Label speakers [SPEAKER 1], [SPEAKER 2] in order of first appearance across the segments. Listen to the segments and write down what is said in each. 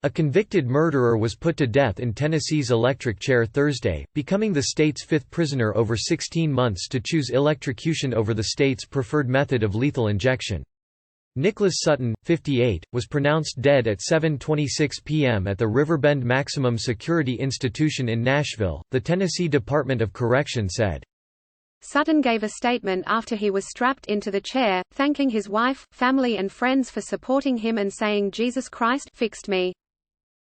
[SPEAKER 1] A convicted murderer was put to death in Tennessee's electric chair Thursday, becoming the state's fifth prisoner over 16 months to choose electrocution over the state's preferred method of lethal injection. Nicholas Sutton, 58, was pronounced dead at 7:26 p.m. at the Riverbend Maximum Security Institution in Nashville, the Tennessee Department of Correction said.
[SPEAKER 2] Sutton gave a statement after he was strapped into the chair, thanking his wife, family and friends for supporting him and saying, "Jesus Christ fixed me.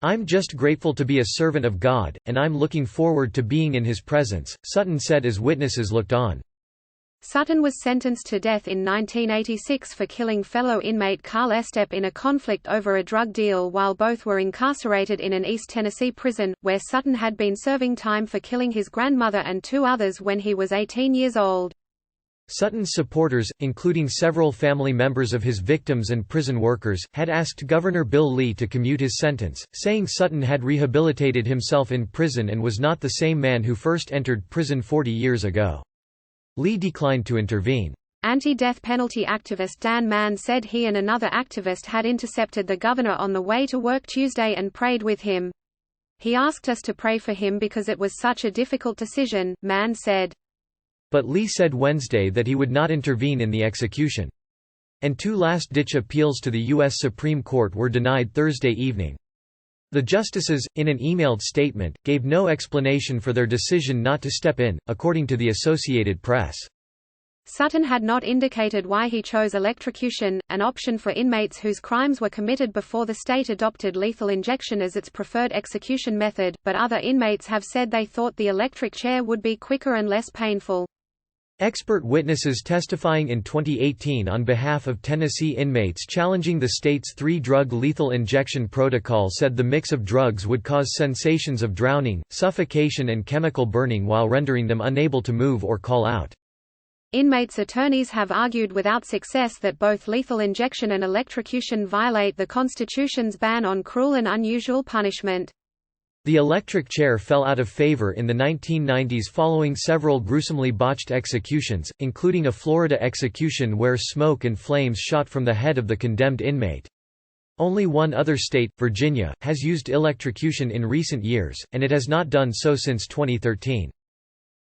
[SPEAKER 1] I'm just grateful to be a servant of God, and I'm looking forward to being in His presence," Sutton said as witnesses looked on.
[SPEAKER 2] Sutton was sentenced to death in 1986 for killing fellow inmate Carl Estep in a conflict over a drug deal while both were incarcerated in an East Tennessee prison, where Sutton had been serving time for killing his grandmother and two others when he was 18 years old.
[SPEAKER 1] Sutton's supporters, including several family members of his victims and prison workers, had asked Governor Bill Lee to commute his sentence, saying Sutton had rehabilitated himself in prison and was not the same man who first entered prison 40 years ago. Lee declined to intervene.
[SPEAKER 2] Anti-death penalty activist Dan Mann said he and another activist had intercepted the governor on the way to work Tuesday and prayed with him. "He asked us to pray for him because it was such a difficult decision," Mann said.
[SPEAKER 1] But Lee said Wednesday that he would not intervene in the execution. And two last-ditch appeals to the U.S. Supreme Court were denied Thursday evening. The justices, in an emailed statement, gave no explanation for their decision not to step in, according to the Associated Press.
[SPEAKER 2] Sutton had not indicated why he chose electrocution, an option for inmates whose crimes were committed before the state adopted lethal injection as its preferred execution method, but other inmates have said they thought the electric chair would be quicker and less painful.
[SPEAKER 1] Expert witnesses testifying in 2018 on behalf of Tennessee inmates challenging the state's three-drug lethal injection protocol said the mix of drugs would cause sensations of drowning, suffocation and chemical burning while rendering them unable to move or call out.
[SPEAKER 2] Inmates' attorneys have argued without success that both lethal injection and electrocution violate the Constitution's ban on cruel and unusual punishment.
[SPEAKER 1] The electric chair fell out of favor in the 1990s following several gruesomely botched executions, including a Florida execution where smoke and flames shot from the head of the condemned inmate. Only one other state, Virginia, has used electrocution in recent years, and it has not done so since 2013.